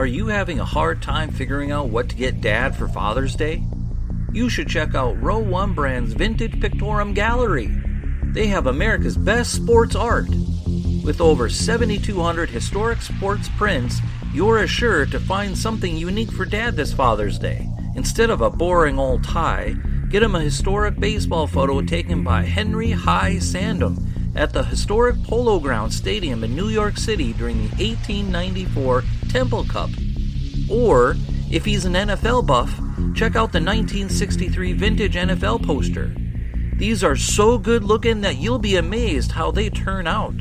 Are you having a hard time figuring out what to get Dad for Father's Day? You should check out Row 1 Brand's Vintage Pictorum Gallery. They have America's best sports art. With over 7,200 historic sports prints, you're assured to find something unique for Dad this Father's Day. Instead of a boring old tie, get him a historic baseball photo taken by Henry High Sandom at the historic Polo Grounds Stadium in New York City during the 1894 Temple Cup. Or, if he's an NFL buff, check out the 1963 vintage NFL poster. These are so good looking that you'll be amazed how they turn out.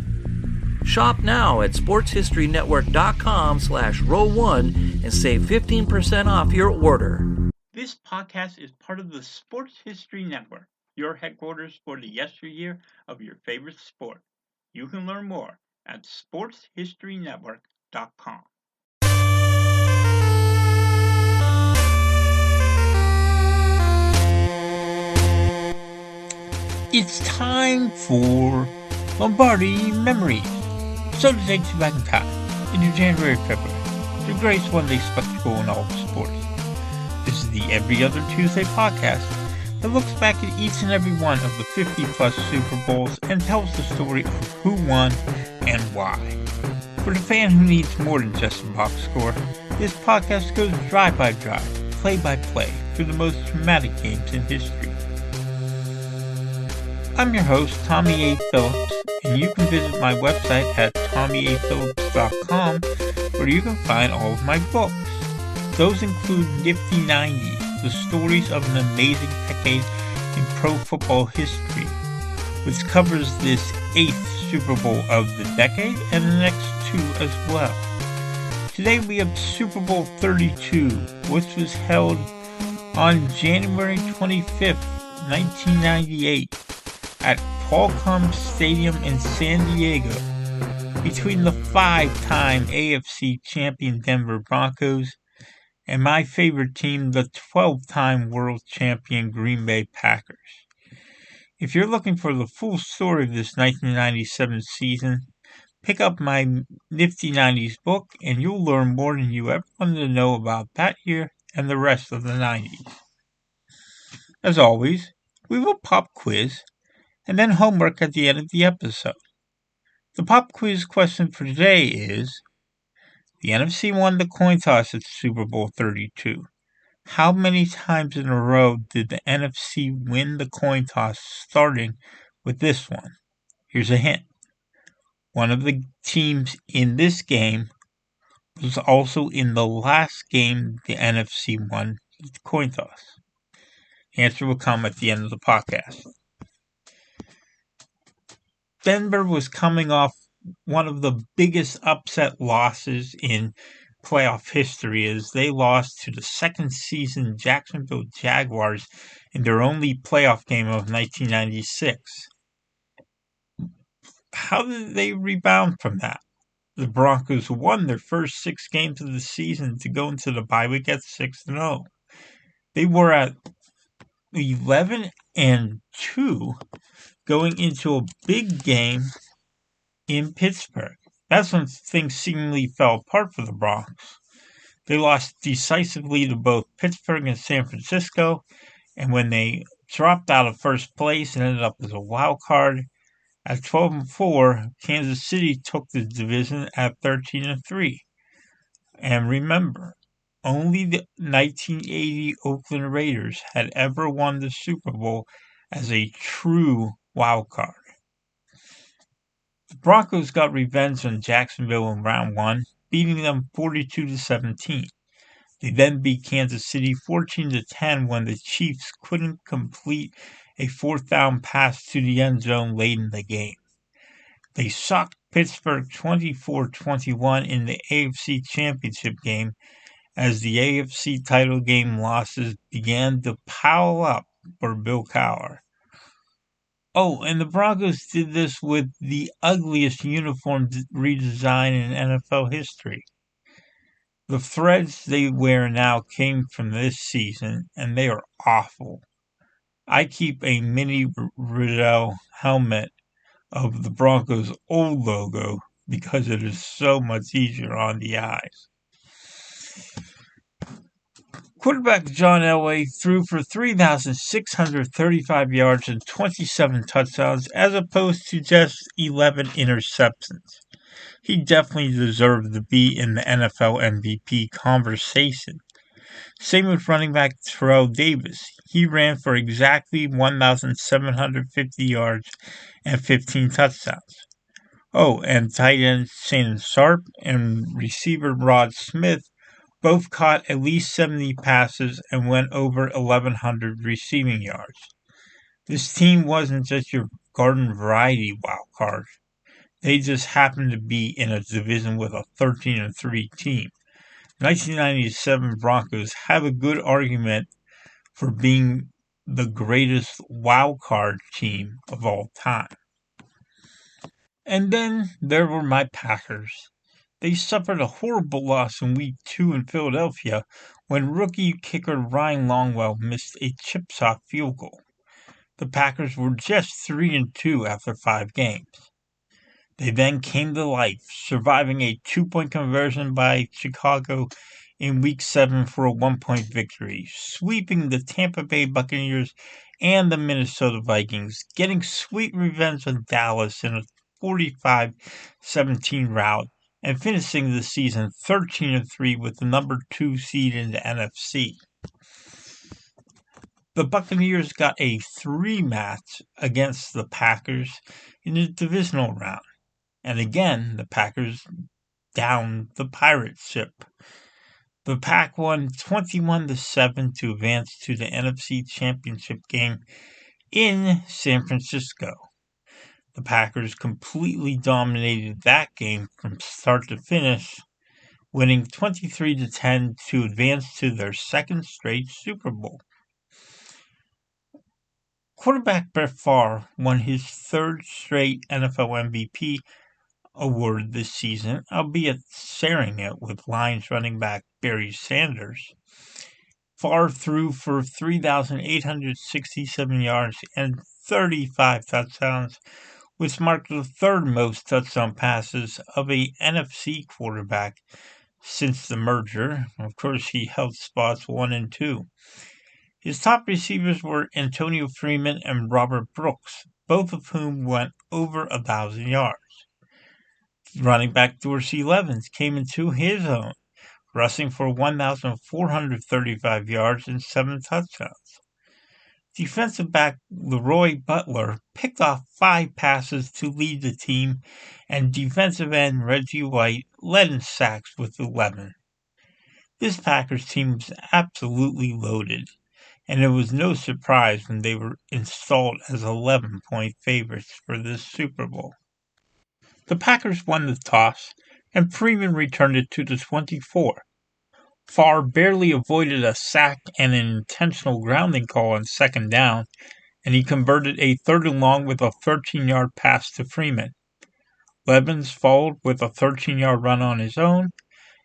Shop now at sportshistorynetwork.com/row1 and save 15% off your order. This podcast is part of the Sports History Network, your headquarters for the yesteryear of your favorite sport. You can learn more at sportshistorynetwork.com. It's time for Lombardi Memories. So to take you back in time, into January, February, the greatest one-day spectacle in all of sports. This is the Every Other Tuesday podcast that looks back at each and every one of the 50-plus Super Bowls and tells the story of who won and why. For the fan who needs more than just a box score, this podcast goes drive by drive, play by play, through the most dramatic games in history. I'm your host, Tommy A. Phillips, and you can visit my website at tommyaphillips.com, where you can find all of my books. Those include Nifty Nineties, the stories of an amazing decade in pro football history, which covers this 8th Super Bowl of the decade and the next 2 as well. Today we have Super Bowl XXXII, which was held on January 25th, 1998. At Qualcomm Stadium in San Diego, between the 5-time AFC champion Denver Broncos and my favorite team, the 12-time world champion Green Bay Packers. If you're looking for the full story of this 1997 season, pick up my Nifty Nineties book and you'll learn more than you ever wanted to know about that year and the rest of the 90s. As always, we will pop quiz and then homework at the end of the episode. The pop quiz question for today is, the NFC won the coin toss at Super Bowl XXXII. How many times in a row did the NFC win the coin toss starting with this one? Here's a hint. One of the teams in this game was also in the last game the NFC won the coin toss. The answer will come at the end of the podcast. Denver was coming off one of the biggest upset losses in playoff history as they lost to the second season Jacksonville Jaguars in their only playoff game of 1996. How did they rebound from that? The Broncos won their first 6 games of the season to go into the bye week at 6-0. They were at 11-2 going into a big game in Pittsburgh. That's when things seemingly fell apart for the Broncos. They lost decisively to both Pittsburgh and San Francisco, and when they dropped out of first place and ended up as a wild card, at 12-4, Kansas City took the division at 13-3. And remember, only the 1980 Oakland Raiders had ever won the Super Bowl as a true wild card. The Broncos got revenge on Jacksonville in round 1, beating them 42-17. They then beat Kansas City 14-10 when the Chiefs couldn't complete a 4th down pass to the end zone late in the game. They shocked Pittsburgh 24-21 in the AFC Championship game as the AFC title game losses began to pile up for Bill Cowher. Oh, and the Broncos did this with the ugliest uniform redesign in NFL history. The threads they wear now came from this season, and they are awful. I keep a mini Riddell helmet of the Broncos' old logo because it is so much easier on the eyes. Quarterback John Elway threw for 3,635 yards and 27 touchdowns as opposed to just 11 interceptions. He definitely deserved to be in the NFL MVP conversation. Same with running back Terrell Davis. He ran for exactly 1,750 yards and 15 touchdowns. Oh, and tight end Shannon Sharp and receiver Rod Smith both caught at least 70 passes and went over 1,100 receiving yards. This team wasn't just your garden variety wild card. They just happened to be in a division with a 13-3 team. 1997 Broncos have a good argument for being the greatest wild card team of all time. And then there were my Packers. They suffered a horrible loss in Week 2 in Philadelphia when rookie kicker Ryan Longwell missed a chip-shot field goal. The Packers were just 3-2 after 5 games. They then came to life, surviving a 2-point conversion by Chicago in Week 7 for a 1-point victory, sweeping the Tampa Bay Buccaneers and the Minnesota Vikings, getting sweet revenge on Dallas in a 45-17 rout, and finishing the season 13-3 with the number 2 seed in the NFC. The Buccaneers got a 3-match against the Packers in the divisional round, and again the Packers downed the pirate ship. The Pack won 21-7 to advance to the NFC Championship game in San Francisco. The Packers completely dominated that game from start to finish, winning 23-10 to advance to their second straight Super Bowl. Quarterback Brett Favre won his third straight NFL MVP award this season, albeit sharing it with Lions running back Barry Sanders. Favre threw for 3,867 yards and 35 touchdowns, which marked the third most touchdown passes of a NFC quarterback since the merger. Of course, he held spots 1 and 2. His top receivers were Antonio Freeman and Robert Brooks, both of whom went over 1,000 yards. Running back Dorsey Levens came into his own, rushing for 1,435 yards and 7 touchdowns. Defensive back Leroy Butler picked off 5 passes to lead the team, and defensive end Reggie White led in sacks with 11. This Packers team was absolutely loaded, and it was no surprise when they were installed as 11-point favorites for this Super Bowl. The Packers won the toss, and Freeman returned it to the 24. Favre barely avoided a sack and an intentional grounding call on second down, and he converted a 3rd and long with a 13-yard pass to Freeman. Levens followed with a 13-yard run on his own,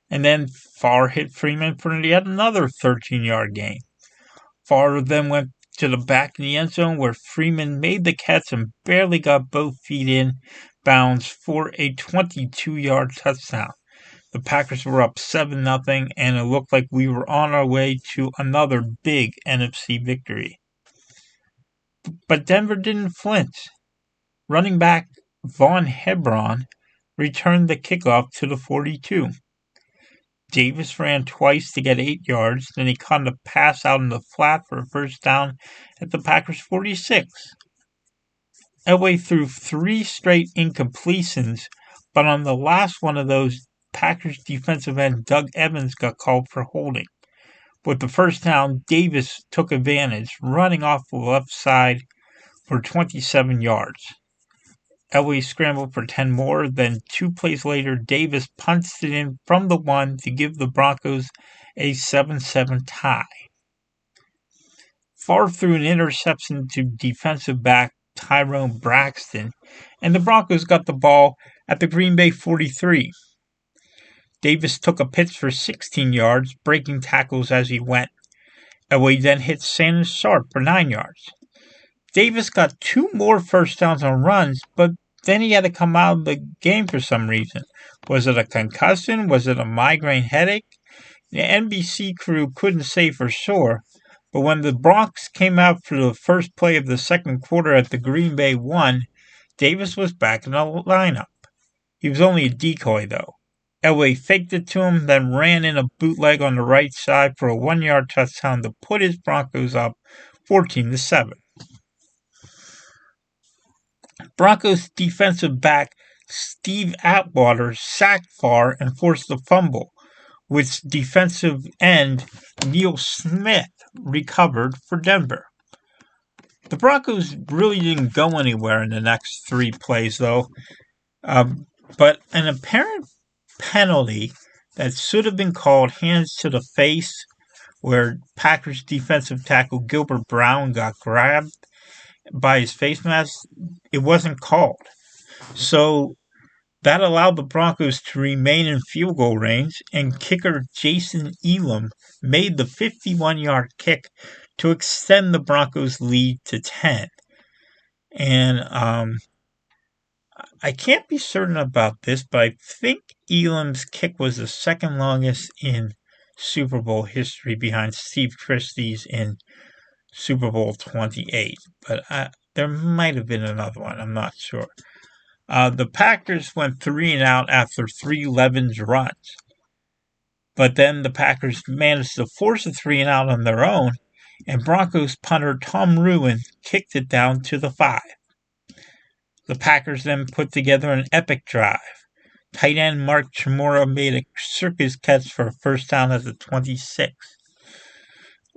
and then Favre hit Freeman for yet another 13-yard gain. Favre then went to the back of the end zone where Freeman made the catch and barely got both feet in bounds for a 22-yard touchdown. The Packers were up 7-0, and it looked like we were on our way to another big NFC victory. But Denver didn't flinch. Running back Vaughn Hebron returned the kickoff to the 42. Davis ran twice to get 8 yards, then he caught a pass out in the flat for a first down at the Packers' 46. Elway threw 3 straight incompletions, but on the last one of those, Packers defensive end Doug Evans got called for holding. With the first down, Davis took advantage, running off the left side for 27 yards. Elway scrambled for 10 more, then 2 plays later, Davis punched it in from the 1 to give the Broncos a 7-7 tie. Favre threw an interception to defensive back Tyrone Braxton, and the Broncos got the ball at the Green Bay 43. Davis took a pitch for 16 yards, breaking tackles as he went. Elway then hit Shannon Sharp for 9 yards. Davis got 2 more first downs on runs, but then he had to come out of the game for some reason. Was it a concussion? Was it a migraine headache? The NBC crew couldn't say for sure, but when the Broncos came out for the first play of the second quarter at the Green Bay 1, Davis was back in the lineup. He was only a decoy, though. Elway faked it to him, then ran in a bootleg on the right side for a 1-yard touchdown to put his Broncos up 14-7. Broncos defensive back Steve Atwater sacked Farr and forced a fumble, which defensive end Neil Smith recovered for Denver. The Broncos really didn't go anywhere in the next 3 plays, though, but an apparent penalty that should have been called, hands to the face, where Packers defensive tackle Gilbert Brown got grabbed by his face mask, it wasn't called. So that allowed the Broncos to remain in field goal range, and kicker Jason Elam made the 51-yard kick to extend the Broncos' lead to 10. And I can't be certain about this, but I think Elam's kick was the second longest in Super Bowl history, behind Steve Christie's in Super Bowl XXVIII. But there might have been another one. I'm not sure. The Packers went 3 and out after 3 Levens runs. But then the Packers managed to force a 3 and out on their own, and Broncos punter Tom Ruin kicked it down to the 5. The Packers then put together an epic drive. Tight end Mark Chmura made a circus catch for a first down at the 26.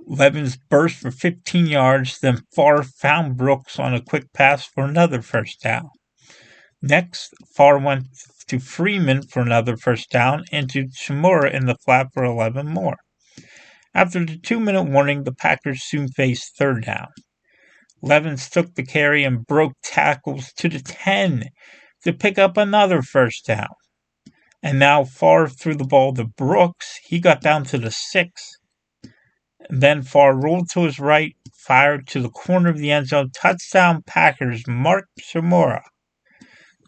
Levens burst for 15 yards, then Farr found Brooks on a quick pass for another first down. Next, Farr went to Freeman for another first down and to Chmura in the flat for 11 more. After the 2-minute warning, the Packers soon faced third down. Levens took the carry and broke tackles to the 10 to pick up another first down. And now Farr threw the ball to Brooks. He got down to the 6. Then Farr rolled to his right, fired to the corner of the end zone. Touchdown Packers, Mark Chmura.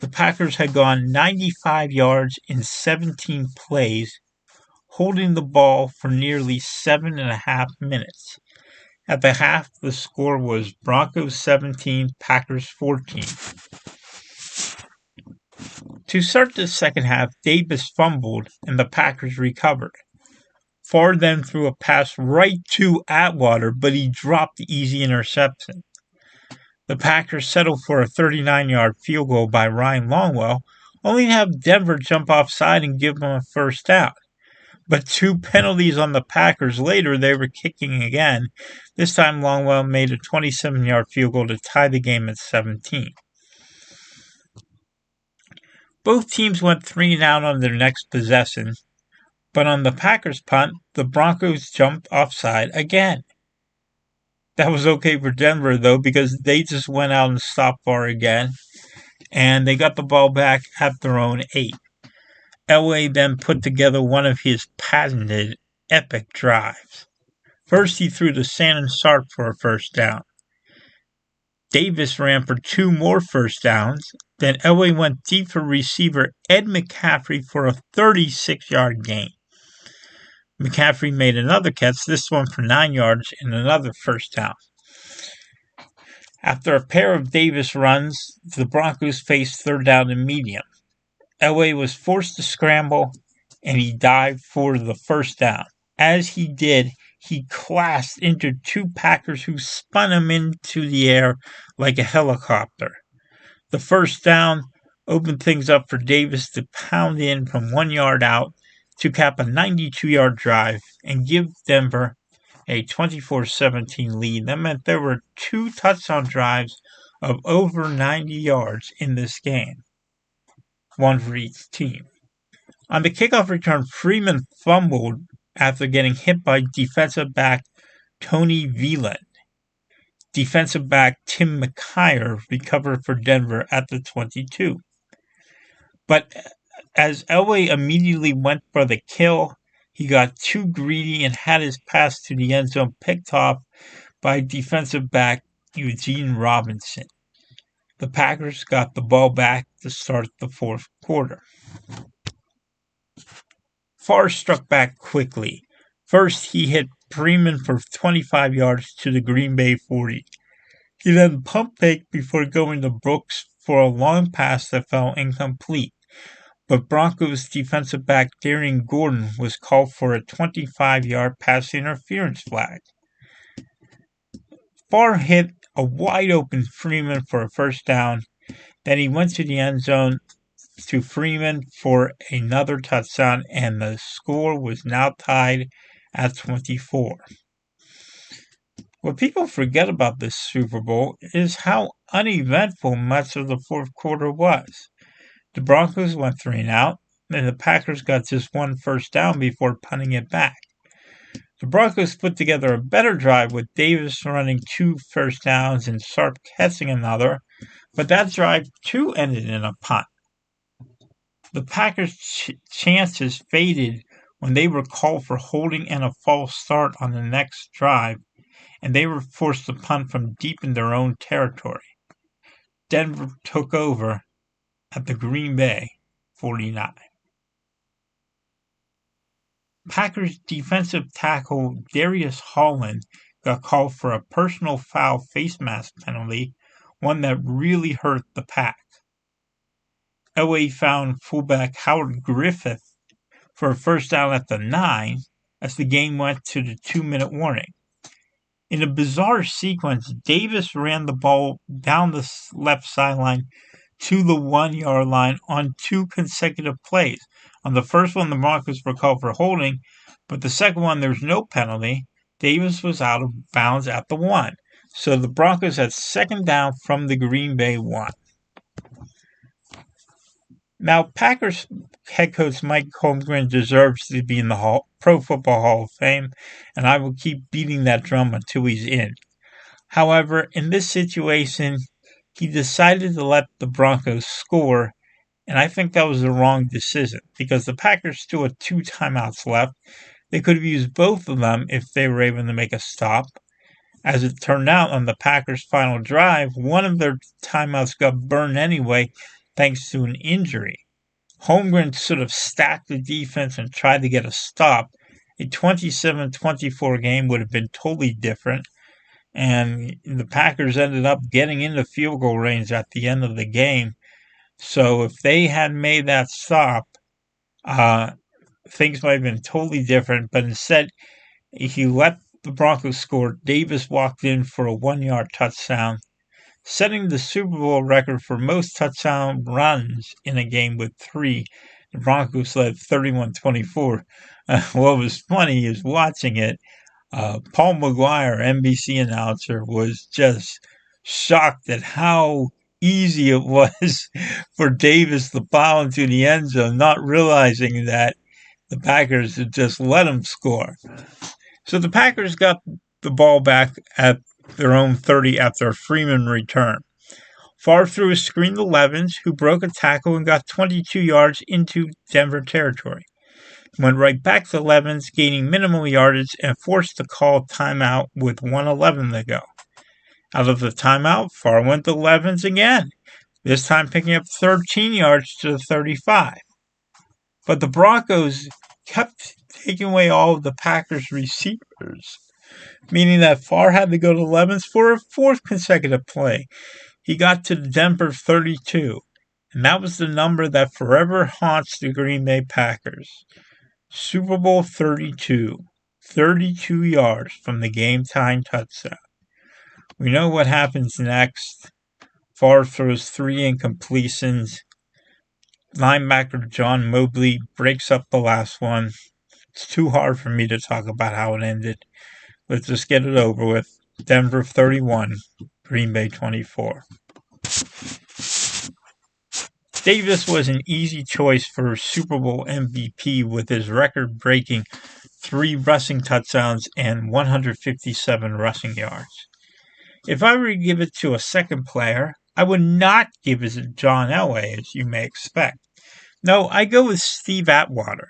The Packers had gone 95 yards in 17 plays, holding the ball for nearly 7.5 minutes. At the half, the score was Broncos 17, Packers 14. To start the second half, Davis fumbled and the Packers recovered. Farr then threw a pass right to Atwater, but he dropped the easy interception. The Packers settled for a 39-yard field goal by Ryan Longwell, only to have Denver jump offside and give them a first down. But 2 penalties on the Packers later, they were kicking again. This time, Longwell made a 27-yard field goal to tie the game at 17. Both teams went 3 and out on their next possession, but on the Packers punt, the Broncos jumped offside again. That was okay for Denver, though, because they just went out and stopped Farr again, and they got the ball back at their own 8. Elway then put together one of his patented epic drives. First, he threw to Shannon Sharpe for a first down. Davis ran for 2 more first downs. Then Elway went deep for receiver Ed McCaffrey for a 36-yard gain. McCaffrey made another catch, this one for 9 yards, and another first down. After a pair of Davis runs, the Broncos faced third down and medium. Elway was forced to scramble, and he dived for the first down. As he did, he clashed into 2 Packers who spun him into the air like a helicopter. The first down opened things up for Davis to pound in from 1 yard out to cap a 92-yard drive and give Denver a 24-17 lead. That meant there were 2 touchdown drives of over 90 yards in this game, one for each team. On the kickoff return, Freeman fumbled after getting hit by defensive back Tony Veland. Defensive back Tim McKyer recovered for Denver at the 22. But as Elway immediately went for the kill, he got too greedy and had his pass to the end zone picked off by defensive back Eugene Robinson. The Packers got the ball back to start the fourth quarter. Farr struck back quickly, First, he hit Freeman for 25 yards to the Green Bay 40. He then pump faked before going to Brooks for a long pass that fell incomplete, but Broncos defensive back Darian Gordon was called for a 25-yard pass interference flag. Farr hit a wide-open Freeman for a first down. Then he went to the end zone to Freeman for another touchdown, and the score was now tied at 24. What people forget about this Super Bowl is how uneventful much of the fourth quarter was. The Broncos went 3 and out, and the Packers got just one first down before punting it back. The Broncos put together a better drive with Davis running 2 first downs and Sharp catching another, but that drive too ended in a punt. The Packers' chances faded when they were called for holding and a false start on the next drive, and they were forced to punt from deep in their own territory. Denver took over at the Green Bay 49. Packers defensive tackle Darius Holland got called for a personal foul face mask penalty, one that really hurt the Pack. LA found fullback Howard Griffith for a first down at the 9 as the game went to the 2-minute warning. In a bizarre sequence, Davis ran the ball down the left sideline to the 1-yard line on 2 consecutive plays. On the first one, the Broncos were called for holding, but the second one, there was no penalty. Davis was out of bounds at the 1. So the Broncos had second down from the Green Bay 1. Now, Packers head coach Mike Holmgren deserves to be in the Pro Football Hall of Fame, and I will keep beating that drum until he's in. However, in this situation, he decided to let the Broncos score, and I think that was the wrong decision because the Packers still had 2 timeouts left. They could have used both of them if they were able to make a stop. As it turned out, on the Packers' final drive, one of their timeouts got burned anyway, thanks to an injury. Holmgren should have stacked the defense and tried to get a stop. A 27-24 game would have been totally different, and the Packers ended up getting into field goal range at the end of the game. So if they had made that stop, things might have been totally different, but instead he let the Broncos score. Davis walked in for a 1-yard touchdown, setting the Super Bowl record for most touchdown runs in a game with 3. The Broncos led 31-24. What was funny is watching it, Paul McGuire, NBC announcer, was just shocked at how easy it was for Davis to plow into the end zone, not realizing that the Packers had just let him score. So the Packers got the ball back at their own 30 after a Freeman return. Farr threw a screen to Levens, who broke a tackle and got 22 yards into Denver territory. Went right back to Levens, gaining minimal yardage and forced to call timeout with 1:11 to go. Out of the timeout, Farr went to Levens again, this time picking up 13 yards to the 35. But the Broncos kept taking away all of the Packers' receivers, meaning that Farr had to go to Levens for a 4th consecutive play. He got to the Denver 32, and that was the number that forever haunts the Green Bay Packers. Super Bowl 32, 32 yards from the game-time touchdown. We know what happens next. Farr throws 3 incompletions. Linebacker John Mobley breaks up the last one. It's too hard for me to talk about how it ended. Let's just get it over with. Denver 31, Green Bay 24. Davis was an easy choice for Super Bowl MVP with his record-breaking 3 rushing touchdowns and 157 rushing yards. If I were to give it to a second player, I would not give it to John Elway, as you may expect. No, I go with Steve Atwater.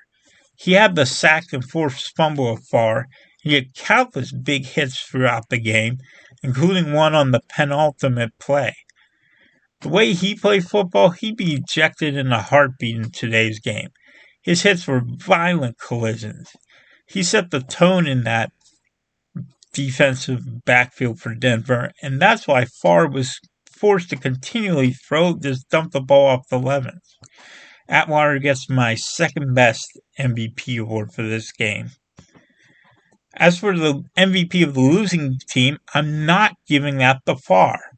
He had the sack and forced fumble of Farr. He had countless big hits throughout the game, including one on the penultimate play. The way he played football, he'd be ejected in a heartbeat in today's game. His hits were violent collisions. He set the tone in that defensive backfield for Denver, and that's why Favre was forced to continually dump the ball off the 11th. Atwater gets my second best MVP award for this game. As for the MVP of the losing team, I'm not giving that to Favre,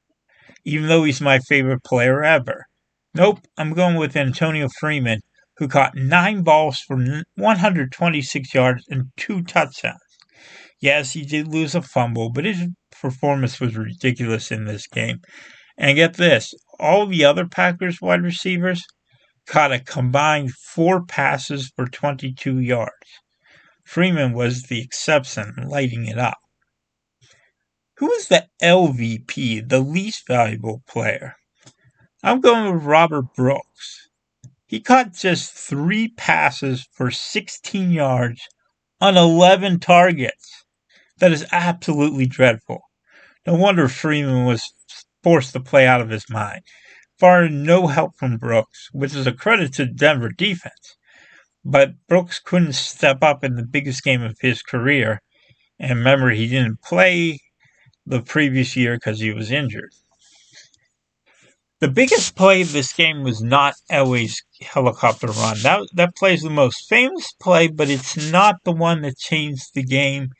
even though he's my favorite player ever. Nope, I'm going with Antonio Freeman, who caught 9 balls for 126 yards and 2 touchdowns. Yes, he did lose a fumble, but his performance was ridiculous in this game. And get this, all the other Packers wide receivers caught a combined 4 passes for 22 yards. Freeman was the exception, lighting it up. Who is the LVP, the least valuable player? I'm going with Robert Brooks. He caught just 3 passes for 16 yards on 11 targets. That is absolutely dreadful. No wonder Freeman was forced to play out of his mind. Far no help from Brooks, which is a credit to the Denver defense. But Brooks couldn't step up in the biggest game of his career. And remember, he didn't play the previous year because he was injured. The biggest play of this game was not Elway's helicopter run. That play is the most famous play, but it's not the one that changed the game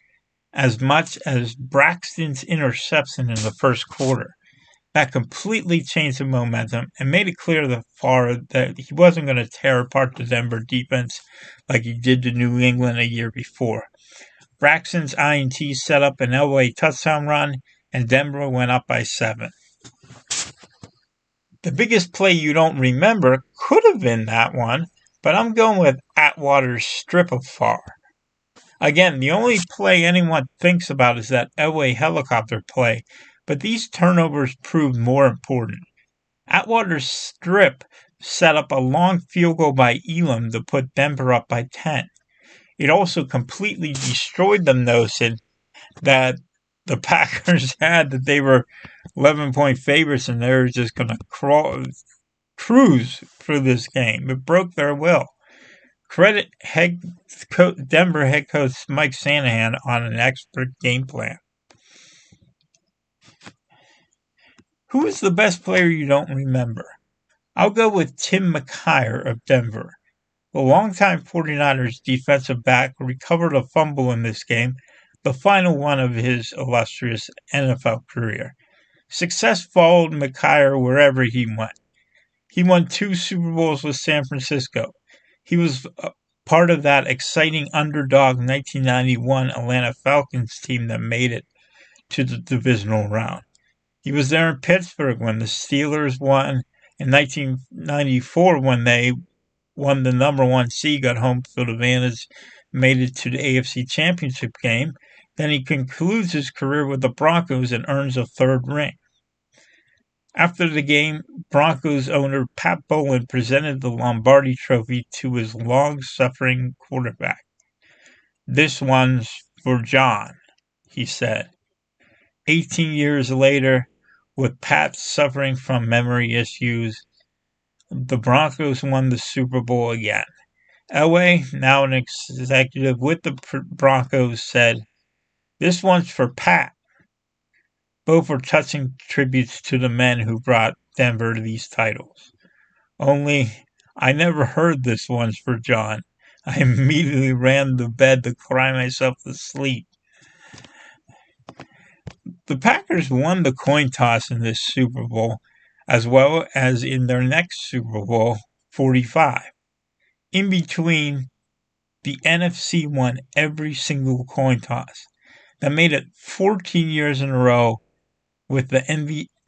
as much as Braxton's interception in the first quarter. That completely changed the momentum and made it clear to Favre that he wasn't going to tear apart the Denver defense like he did to New England a year before. Braxton's INT set up an Elway touchdown run, and Denver went up by 7. The biggest play you don't remember could have been that one, but I'm going with Atwater's strip of Favre. Again, the only play anyone thinks about is that Elway helicopter play, but these turnovers proved more important. Atwater's strip set up a long field goal by Elam to put Denver up by 10. It also completely destroyed the notion that the Packers had that they were 11-point favorites and they were just going to cruise through this game. It broke their will. Credit Denver head coach Mike Shanahan on an expert game plan. Who is the best player you don't remember? I'll go with Tim McKyer of Denver. The longtime 49ers defensive back recovered a fumble in this game, the final one of his illustrious NFL career. Success followed McKyer wherever he went. He won 2 Super Bowls with San Francisco. He was part of that exciting underdog 1991 Atlanta Falcons team that made it to the divisional round. He was there in Pittsburgh when the Steelers won in 1994 when they won the number 1 seed, got home field advantage, made it to the AFC Championship game. Then he concludes his career with the Broncos and earns a 3rd ring. After the game, Broncos owner Pat Bowlen presented the Lombardi trophy to his long-suffering quarterback. "This one's for John," he said. 18 years later, with Pat suffering from memory issues, the Broncos won the Super Bowl again. Elway, now an executive with the Broncos, said, "This one's for Pat." Both were touching tributes to the men who brought Denver these titles. Only, I never heard "this one's for John." I immediately ran to bed to cry myself to sleep. The Packers won the coin toss in this Super Bowl, as well as in their next Super Bowl, 45. In between, the NFC won every single coin toss. That made it 14 years in a row with the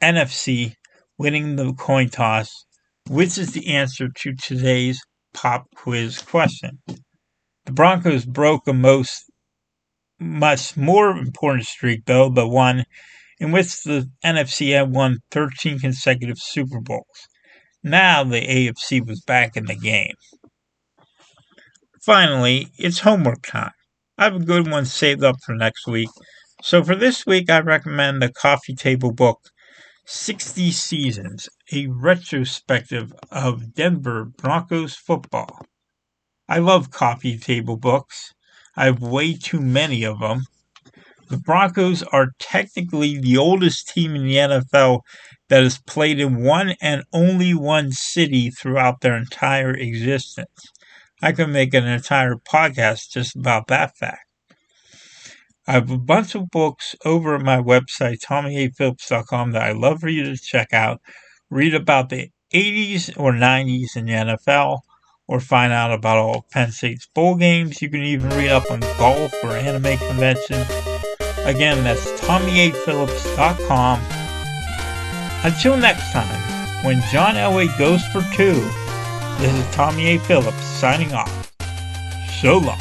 NFC winning the coin toss, which is the answer to today's pop quiz question. The Broncos broke a much more important streak, though, the one in which the NFC had won 13 consecutive Super Bowls. Now the AFC was back in the game. Finally, it's homework time. I have a good one saved up for next week. So for this week, I recommend the coffee table book, 60 Seasons, a retrospective of Denver Broncos football. I love coffee table books. I have way too many of them. The Broncos are technically the oldest team in the NFL that has played in one and only one city throughout their entire existence. I could make an entire podcast just about that fact. I have a bunch of books over at my website, TommyAPhillips.com, that I'd love for you to check out. Read about the 80s or 90s in the NFL, or find out about all of Penn State's bowl games. You can even read up on golf or anime conventions. Again, that's TommyAPhillips.com. Until next time, when John Elway goes for 2, this is Tommy A. Phillips signing off. So long.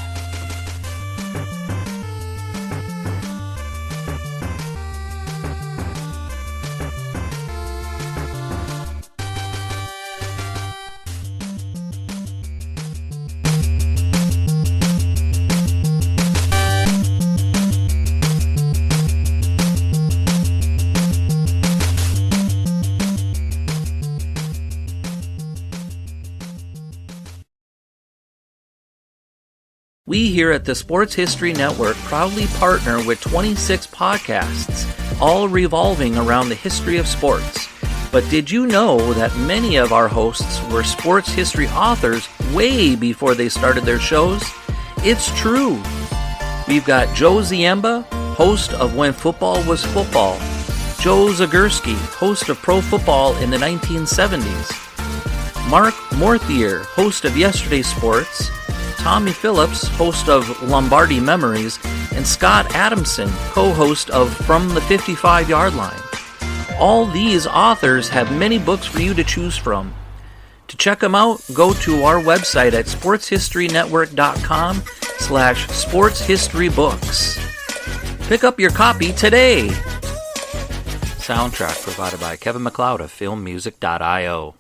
We here at the Sports History Network proudly partner with 26 podcasts, all revolving around the history of sports. But did you know that many of our hosts were sports history authors way before they started their shows? It's true. We've got Joe Ziemba, host of When Football Was Football, Joe Zagurski, host of Pro Football in the 1970s, Mark Morthier, host of Yesterday's Sports, Tommy Phillips, host of Lombardi Memories, and Scott Adamson, co-host of From the 55-Yard Line. All these authors have many books for you to choose from. To check them out, go to our website at sportshistorynetwork.com/sportshistorybooks. Pick up your copy today. Soundtrack provided by Kevin MacLeod of filmmusic.io.